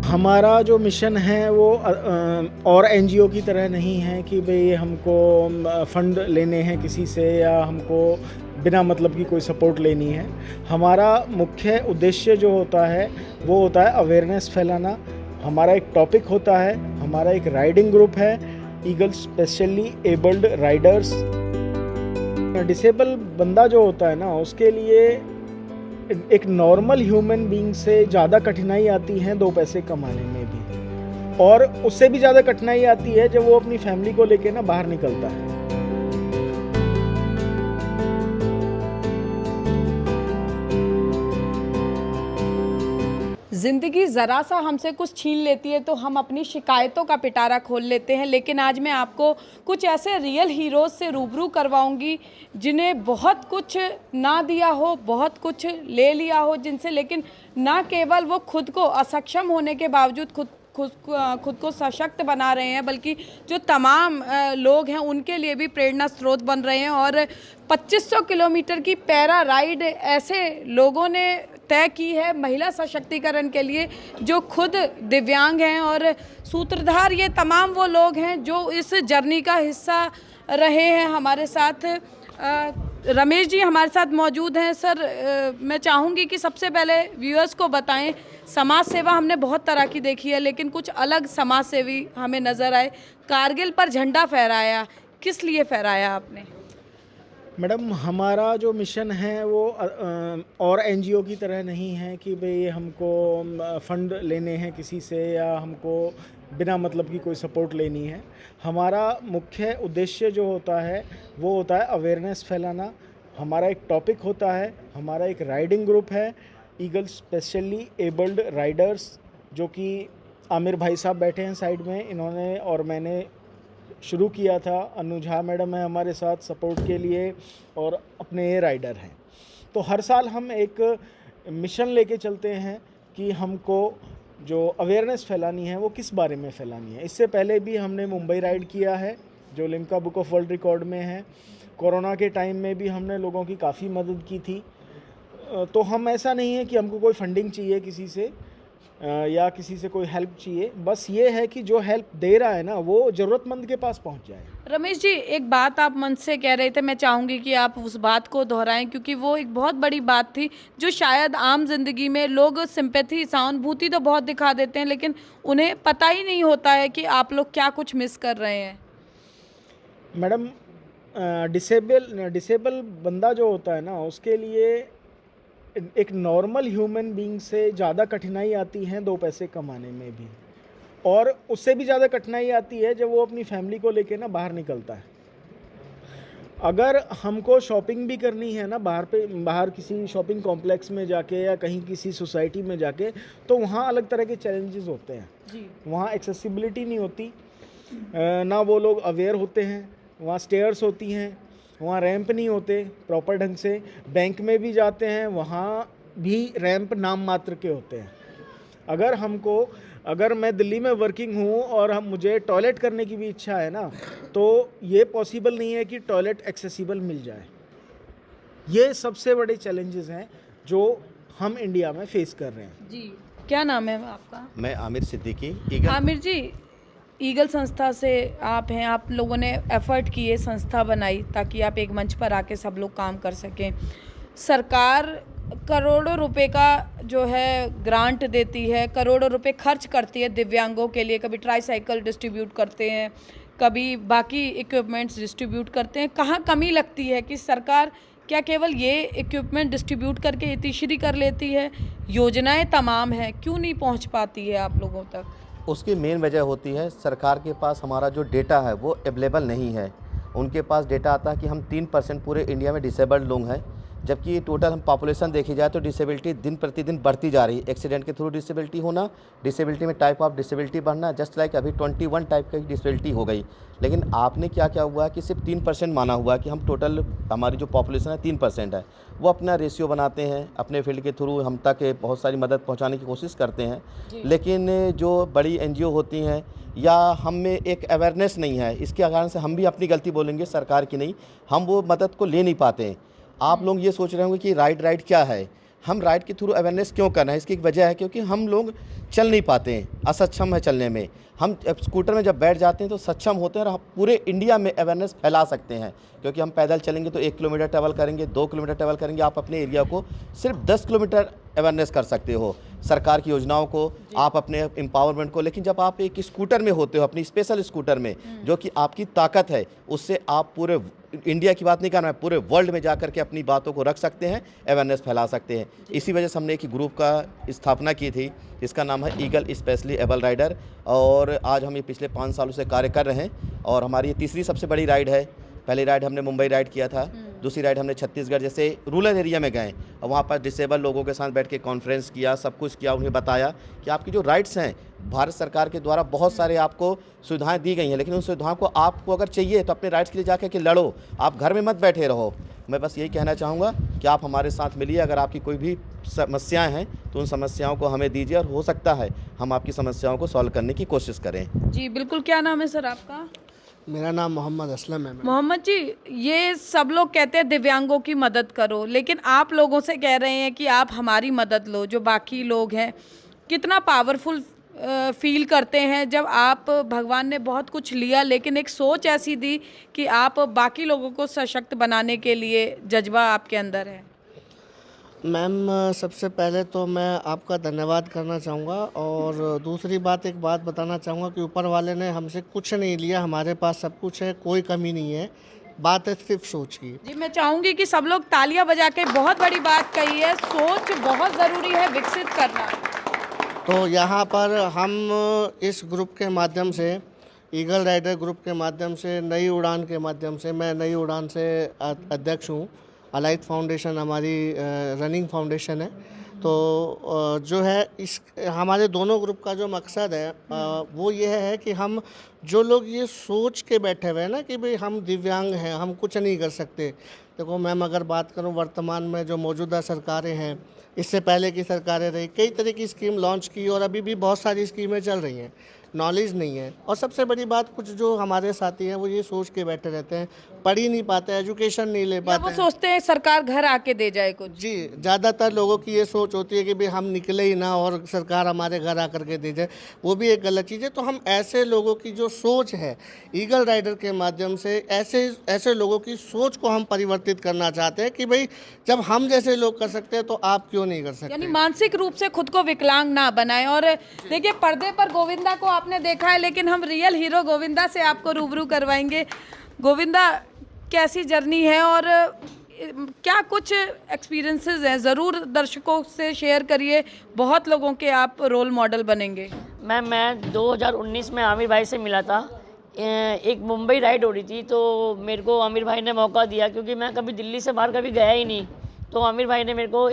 हमारा जो मिशन है वो और एनजीओ की तरह नहीं है कि भाई हमको फ़ंड लेने हैं किसी से या हमको बिना मतलब की कोई सपोर्ट लेनी है। हमारा मुख्य उद्देश्य जो होता है वो होता है अवेयरनेस फैलाना। हमारा एक टॉपिक होता है, हमारा एक राइडिंग ग्रुप है, eagle specially abled Riders. Disable बंदा जो होता है ना, उसके लिए एक नॉर्मल ह्यूमन बीइंग से ज़्यादा कठिनाई आती है 2 पैसे कमाने में भी, और उससे भी ज़्यादा कठिनाई आती है जब वो अपनी फैमिली को लेके ना बाहर निकलता है। ज़िंदगी ज़रा सा हमसे कुछ छीन लेती है तो हम अपनी शिकायतों का पिटारा खोल लेते हैं, लेकिन आज मैं आपको कुछ ऐसे रियल हीरोज़ से रूबरू करवाऊंगी जिन्हें बहुत कुछ ना दिया हो, बहुत कुछ ले लिया हो जिनसे, लेकिन ना केवल वो खुद को असक्षम होने के बावजूद खुद को सशक्त बना रहे हैं, बल्कि जो तमाम लोग हैं उनके लिए भी प्रेरणा स्रोत बन रहे हैं। और 2500 किलोमीटर की पैरा राइड ऐसे लोगों ने तय की है महिला सशक्तिकरण के लिए जो खुद दिव्यांग हैं, और सूत्रधार ये तमाम वो लोग हैं जो इस जर्नी का हिस्सा रहे हैं। हमारे साथ रमेश जी हमारे साथ मौजूद हैं। सर, मैं चाहूँगी कि सबसे पहले व्यूअर्स को बताएं, समाज सेवा हमने बहुत तरह की देखी है, लेकिन कुछ अलग समाज सेवी हमें नज़र आए। कारगिल पर झंडा फहराया, किस लिए फहराया आपने? मैडम, हमारा जो मिशन है वो और एनजीओ की तरह नहीं है कि भाई हमको फ़ंड लेने हैं किसी से या हमको बिना मतलब की कोई सपोर्ट लेनी है। हमारा मुख्य उद्देश्य जो होता है वो होता है अवेयरनेस फैलाना। हमारा एक टॉपिक होता है, हमारा एक राइडिंग ग्रुप है, ईगल स्पेशली एबल्ड राइडर्स, जो कि आमिर भाई साहब बैठे हैं साइड में, इन्होंने और मैंने शुरू किया था। अनुजा मैडम है हमारे साथ सपोर्ट के लिए, और अपने ये राइडर हैं। तो हर साल हम एक मिशन लेके चलते हैं कि हमको जो अवेयरनेस फैलानी है वो किस बारे में फैलानी है। इससे पहले भी हमने मुंबई राइड किया है जो Limca book of world record में है। कोरोना के टाइम में भी हमने लोगों की काफ़ी मदद की थी। तो हम, ऐसा नहीं है कि हमको कोई फंडिंग चाहिए किसी से या किसी से कोई हेल्प चाहिए, बस ये है कि जो हेल्प दे रहा है ना वो ज़रूरतमंद के पास पहुंच जाए। रमेश जी, एक बात आप मन से कह रहे थे, मैं चाहूँगी कि आप उस बात को दोहराएं, क्योंकि वो एक बहुत बड़ी बात थी जो शायद आम जिंदगी में लोग सिंपैथी, सहानुभूति तो बहुत दिखा देते हैं, लेकिन उन्हें पता ही नहीं होता है कि आप लोग क्या कुछ मिस कर रहे हैं। मैडम, डिसेबल बंदा जो होता है ना, उसके लिए एक नॉर्मल ह्यूमन बीइंग से ज़्यादा कठिनाई आती है 2 पैसे कमाने में भी, और उससे भी ज़्यादा कठिनाई आती है जब वो अपनी फैमिली को लेके ना बाहर निकलता है। अगर हमको शॉपिंग भी करनी है ना बाहर किसी शॉपिंग कॉम्प्लेक्स में जाके या कहीं किसी सोसाइटी में जाके, तो वहाँ अलग तरह के चैलेंजेस होते हैं जी। वहाँ एक्सेसिबिलिटी नहीं होती, ना वो लोग अवेयर होते हैं। वहाँ स्टेयर्स होती हैं, वहाँ रैंप नहीं होते प्रॉपर ढंग से। बैंक में भी जाते हैं, वहाँ भी रैंप नाम मात्र के होते हैं। अगर मैं दिल्ली में वर्किंग हूँ और मुझे टॉयलेट करने की भी इच्छा है ना, तो ये पॉसिबल नहीं है कि टॉयलेट एक्सेसिबल मिल जाए। ये सबसे बड़े चैलेंजेस हैं जो हम इंडिया में फेस कर रहे हैं जी। क्या नाम है आपका? मैं आमिर सिद्दीकी। आमिर जी, ईगल संस्था से आप हैं, आप लोगों ने एफर्ट किए, संस्था बनाई ताकि आप एक मंच पर आके सब लोग काम कर सकें। सरकार करोड़ों रुपए का जो है ग्रांट देती है, करोड़ों रुपए खर्च करती है दिव्यांगों के लिए। कभी ट्राईसाइकिल डिस्ट्रीब्यूट करते हैं, कभी बाकी इक्विपमेंट्स डिस्ट्रीब्यूट करते हैं। कहाँ कमी लगती है कि सरकार क्या केवल ये इक्विपमेंट डिस्ट्रीब्यूट करके इतिश्री कर लेती है? योजनाएं तमाम हैं, क्यों नहीं पहुंच पाती है आप लोगों तक? उसकी मेन वजह होती है सरकार के पास हमारा जो डेटा है वो अवेलेबल नहीं है। उनके पास डेटा आता है कि हम 3% पूरे इंडिया में डिसेबल्ड लोग हैं, जबकि टोटल हम पॉपुलेशन देखी जाए तो डिसेबिलिटी दिन प्रतिदिन बढ़ती जा रही है। एक्सीडेंट के थ्रू डिसेबिलिटी होना, डिसेबिलिटी में टाइप ऑफ डिसेबिलिटी बढ़ना, जस्ट लाइक अभी 21 टाइप की डिसेबिलिटी हो गई। लेकिन आपने क्या हुआ है कि सिर्फ 3% माना हुआ कि हम टोटल हमारी जो पॉपुलेशन है 3% है। वो अपना रेशियो बनाते हैं, अपने फील्ड के थ्रू हम तक बहुत सारी मदद पहुँचाने की कोशिश करते हैं, लेकिन जो बड़ी एनजीओ होती हैं या हम में एक अवेयरनेस नहीं है, इसके कारण से हम भी अपनी गलती बोलेंगे, सरकार की नहीं, हम वो मदद को ले नहीं पाते हैं। आप लोग ये सोच रहे होंगे कि राइड क्या है, हम राइड के थ्रू अवेयरनेस क्यों करना है, इसकी एक वजह है क्योंकि हम लोग चल नहीं पाते हैं, असक्षम है चलने में। हम स्कूटर में जब बैठ जाते हैं तो सक्षम होते हैं और हम पूरे इंडिया में अवेयरनेस फैला सकते हैं, क्योंकि हम पैदल चलेंगे तो 1 किलोमीटर ट्रैवल करेंगे, 2 किलोमीटर ट्रैवल करेंगे, आप अपने एरिया को सिर्फ 10 किलोमीटर अवेयरनेस कर सकते हो, सरकार की योजनाओं को, आप अपने एम्पावरमेंट को। लेकिन जब आप एक स्कूटर में होते हो, अपनी स्पेशल स्कूटर में, जो कि आपकी ताकत है, उससे आप पूरे इंडिया की बात नहीं करना है, पूरे वर्ल्ड में जाकर के अपनी बातों को रख सकते हैं, अवेयरनेस फैला सकते हैं। इसी वजह से हमने एक ग्रुप का स्थापना की थी जिसका नाम है ईगल स्पेशली एबल राइडर, और आज हम ये पिछले 5 सालों से कार्य कर रहे हैं और हमारी ये तीसरी सबसे बड़ी राइड है। पहली राइड हमने मुंबई राइड किया था, दूसरी राइड हमने छत्तीसगढ़ जैसे रूरल एरिया में गए और वहाँ पर डिसेबल लोगों के साथ बैठ के कॉन्फ्रेंस किया, सब कुछ किया, उन्हें बताया कि आपकी जो राइट्स हैं भारत सरकार के द्वारा बहुत सारे आपको सुविधाएं दी गई हैं, लेकिन उन सुविधाओं को आपको अगर चाहिए तो अपने राइट्स के लिए जाकर के लड़ो, आप घर में मत बैठे रहो। मैं बस यही कहना चाहूँगा कि आप हमारे साथ मिलिए, अगर आपकी कोई भी समस्याएं हैं तो उन समस्याओं को हमें दीजिए और हो सकता है हम आपकी समस्याओं को सॉल्व करने की कोशिश करें। जी बिल्कुल। क्या नाम है सर आपका? मेरा नाम मोहम्मद असलम है। मोहम्मद जी, ये सब लोग कहते हैं दिव्यांगों की मदद करो, लेकिन आप लोगों से कह रहे हैं कि आप हमारी मदद लो, जो बाकी लोग हैं। कितना पावरफुल फील करते हैं जब आप, भगवान ने बहुत कुछ लिया लेकिन एक सोच ऐसी दी कि आप बाकी लोगों को सशक्त बनाने के लिए जज्बा आपके अंदर है। मैम, सबसे पहले तो मैं आपका धन्यवाद करना चाहूँगा और दूसरी बात, एक बात बताना चाहूँगा कि ऊपर वाले ने हमसे कुछ नहीं लिया, हमारे पास सब कुछ है, कोई कमी नहीं है। बात है सिर्फ सोच की। जी, मैं चाहूँगी कि सब लोग तालियां बजा के, बहुत बड़ी बात कही है, सोच बहुत ज़रूरी है विकसित करना। तो यहाँ पर हम इस ग्रुप के माध्यम से, ईगल राइडर ग्रुप के माध्यम से, नई उड़ान के माध्यम से, मैं नई उड़ान से अध्यक्ष हूँ। अलाइट फाउंडेशन हमारी रनिंग फाउंडेशन है। तो जो है इस हमारे दोनों ग्रुप का जो मकसद है वो ये है कि हम, जो लोग ये सोच के बैठे हुए हैं ना कि भाई हम दिव्यांग हैं, हम कुछ नहीं कर सकते। देखो मैम, अगर बात करूं वर्तमान में जो मौजूदा सरकारें हैं, इससे पहले की सरकारें रही, कई तरह की स्कीम लॉन्च की और अभी भी बहुत सारी स्कीमें चल रही हैं, नॉलेज नहीं है। और सबसे बड़ी बात, कुछ जो हमारे साथी हैं वो ये सोच के बैठे रहते हैं, पढ़ ही नहीं पाते, एजुकेशन नहीं ले पाते वो सोचते हैं सरकार घर आके दे जाए कुछ। जी, ज़्यादातर लोगों की ये सोच होती है कि भाई हम निकले ही ना और सरकार हमारे घर आकर के दे जाए, वो भी एक गलत चीज़ है। तो हम ऐसे लोगों की जो सोच है, ईगल राइडर के माध्यम से ऐसे लोगों की सोच को हम परिवर्तित करना चाहते हैं कि भाई जब हम जैसे लोग कर सकते हैं तो आप क्यों नहीं कर सकते। यानी मानसिक रूप से खुद को विकलांग ना बनाएं। और देखिए, पर्दे पर गोविंदा को आपने देखा है, लेकिन हम रियल हीरो गोविंदा से आपको रूबरू करवाएंगे। गोविंदा, कैसी जर्नी है और क्या कुछ एक्सपीरियंसेस हैं, ज़रूर दर्शकों से शेयर करिए, बहुत लोगों के आप रोल मॉडल बनेंगे। मैं 2019 में आमिर भाई से मिला था। एक मुंबई राइड हो रही थी, तो मेरे को आमिर भाई ने मौका दिया, क्योंकि मैं कभी दिल्ली से बाहर कभी गया ही नहीं। तो आमिर भाई ने मेरे को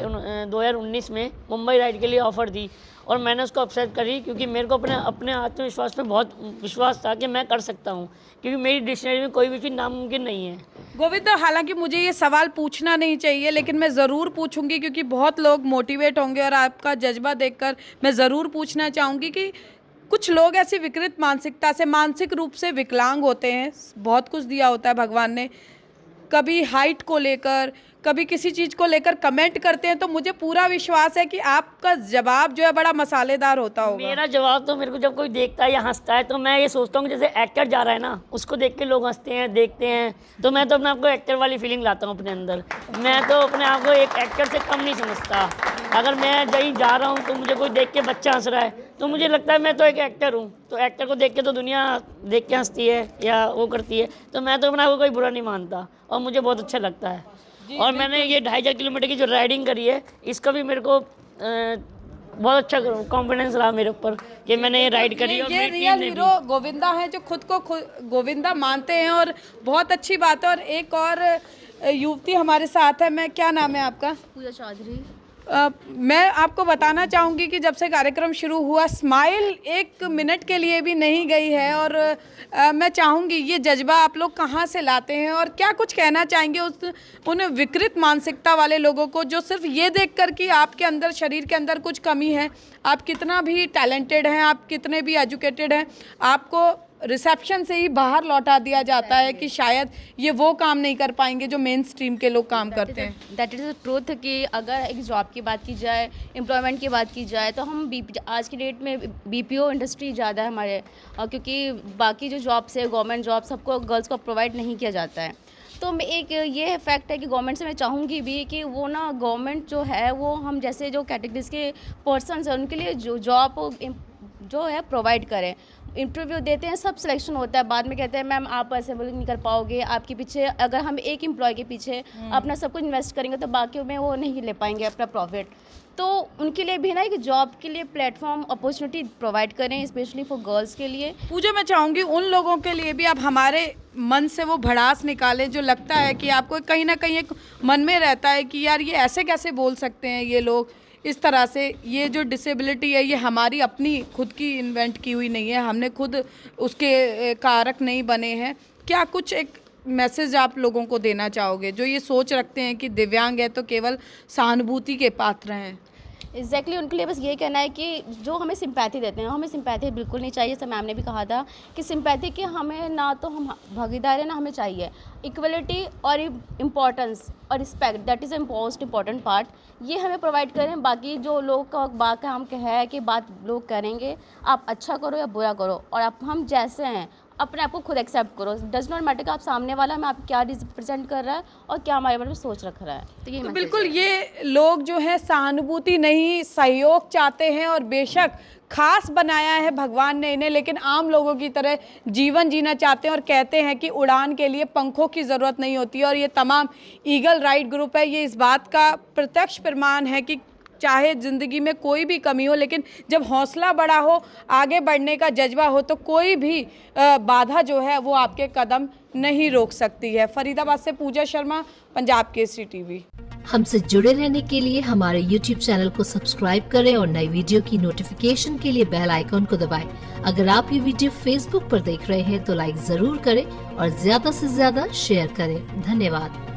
2019 में मुंबई राइड के लिए ऑफ़र दी और मैंने उसको एक्सेप्ट करी, क्योंकि मेरे को अपने आत्मविश्वास पे बहुत विश्वास था कि मैं कर सकता हूँ, क्योंकि मेरी डिक्शनरी में कोई भी चीज़ नामुमकिन नहीं है। गोविंदा, हालांकि मुझे ये सवाल पूछना नहीं चाहिए, लेकिन मैं ज़रूर पूछूंगी, क्योंकि बहुत लोग मोटिवेट होंगे और आपका जज्बा देखकर मैं ज़रूर पूछना चाहूँगी कि कुछ लोग ऐसी विकृत मानसिकता से, मानसिक रूप से विकलांग होते हैं, बहुत कुछ दिया होता है भगवान ने, कभी हाइट को लेकर, कभी किसी चीज़ को लेकर कमेंट करते हैं, तो मुझे पूरा विश्वास है कि आपका जवाब जो है बड़ा मसालेदार होता होगा। मेरा जवाब तो, मेरे को जब कोई देखता है या हंसता है तो मैं ये सोचता हूँ कि जैसे एक्टर जा रहा है ना, उसको देख के लोग हंसते हैं, देखते हैं, तो मैं तो अपने आप को एक्टर वाली फीलिंग लाता हूँ अपने अंदर। मैं तो अपने आप को एक एक्टर से कम नहीं समझता। अगर मैं कहीं जा रहा हूँ तो मुझे कोई देख के बच्चा हंस रहा है तो मुझे लगता है मैं तो एक एक्टर हूँ, तो एक्टर को देख के तो दुनिया देख के हंसती है या वो करती है, तो मैं तो अपने आप को कोई बुरा नहीं मानता और मुझे बहुत अच्छा लगता है। और मैंने ये 2,500 किलोमीटर की जो राइडिंग करी है, इसका भी मेरे को बहुत अच्छा कॉन्फिडेंस रहा मेरे ऊपर कि मैंने ये राइड करी। और ये रियल हीरो गोविंदा है, जो खुद को गोविंदा मानते हैं और बहुत अच्छी बात है। और एक और युवती हमारे साथ है। मैं, क्या नाम है आपका? पूजा चौधरी। मैं आपको बताना चाहूँगी कि जब से कार्यक्रम शुरू हुआ, स्माइल 1 मिनट के लिए भी नहीं गई है। और मैं चाहूँगी, ये जज्बा आप लोग कहाँ से लाते हैं और क्या कुछ कहना चाहेंगे उन विकृत मानसिकता वाले लोगों को, जो सिर्फ ये देखकर कि आपके अंदर, शरीर के अंदर कुछ कमी है, आप कितना भी टैलेंटेड हैं, आप कितने भी एजुकेटेड हैं, आपको रिसेप्शन से ही बाहर लौटा दिया जाता है कि शायद ये वो काम नहीं कर पाएंगे जो मेन स्ट्रीम के लोग काम करते हैं। दैट इज़ द ट्रूथ कि अगर एक जॉब की बात की जाए, एम्प्लॉयमेंट की बात की जाए, तो हम आज की डेट में BPO इंडस्ट्री ज़्यादा है हमारे, क्योंकि बाकी जो जॉब्स है गवर्नमेंट जॉब सबको गर्ल्स को प्रोवाइड नहीं किया जाता है। तो मैं एक ये फैक्ट है कि गवर्नमेंट से मैं चाहूँगी भी कि वो ना गवर्नमेंट जो है वो हम जैसे जो कैटेगरीज के पर्सनस हैं उनके लिए जो जॉब जो है प्रोवाइड करें। इंटरव्यू देते हैं, सब सिलेक्शन होता है, बाद में कहते हैं मैम आप असेंबल नहीं कर पाओगे, आपके पीछे अगर हम एक एम्प्लॉय के पीछे अपना सब कुछ इन्वेस्ट करेंगे तो बाकी में वो नहीं ले पाएंगे अपना प्रॉफिट। तो उनके लिए भी ना एक जॉब के लिए प्लेटफॉर्म अपॉर्चुनिटी प्रोवाइड करें, स्पेशली फॉर गर्ल्स के लिए। पूजा, मैं चाहूँगी उन लोगों के लिए भी आप हमारे मन से वो भड़ास निकालें जो लगता है कि आपको कहीं ना कहीं एक मन में रहता है कि यार ये ऐसे कैसे बोल सकते हैं ये लोग इस तरह से। ये जो डिसेबिलिटी है ये हमारी अपनी खुद की इन्वेंट की हुई नहीं है, हमने खुद उसके कारक नहीं बने हैं। क्या कुछ एक मैसेज आप लोगों को देना चाहोगे जो ये सोच रखते हैं कि दिव्यांग है तो केवल सहानुभूति के पात्र हैं? एग्जैक्टली उनके लिए बस ये कहना है कि जो हमें सिंपैथी देते हैं, हमें सिंपैथी बिल्कुल नहीं चाहिए। जैसे मैम ने भी कहा था कि सिंपैथी के हमें ना तो हम भागीदार है ना हमें चाहिए। इक्वलिटी और इम्पोर्टेंस और respect, that is the most important part, ये हमें प्रोवाइड करें। बाकी जो लोग का बात हम है कि बात लोग करेंगे, आप अच्छा करो या बुरा करो, और आप हम जैसे हैं अपने आप को खुद एक्सेप्ट करो। डज नॉट मैटर कि आप सामने वाला में आप क्या रिप्रेजेंट कर रहा है और क्या हमारे बारे में सोच रख रहा है। तो ये तो बिल्कुल ये लोग जो है सहानुभूति नहीं सहयोग चाहते हैं, और बेशक खास बनाया है भगवान ने इन्हें, लेकिन आम लोगों की तरह जीवन जीना चाहते हैं और कहते हैं कि उड़ान के लिए पंखों की ज़रूरत नहीं होती। और ये तमाम ईगल राइट ग्रुप है, ये इस बात का प्रत्यक्ष प्रमाण है कि चाहे ज़िंदगी में कोई भी कमी हो, लेकिन जब हौसला बड़ा हो, आगे बढ़ने का जज्बा हो, तो कोई भी बाधा जो है वो आपके कदम नहीं रोक सकती है। फरीदाबाद से पूजा शर्मा, पंजाब केसरी टीवी। हमसे जुड़े रहने के लिए हमारे YouTube चैनल को सब्सक्राइब करें और नई वीडियो की नोटिफिकेशन के लिए बेल आइकॉन को दबाएं। अगर आप ये वीडियो Facebook पर देख रहे हैं तो लाइक जरूर करें और ज्यादा से ज्यादा शेयर करें। धन्यवाद।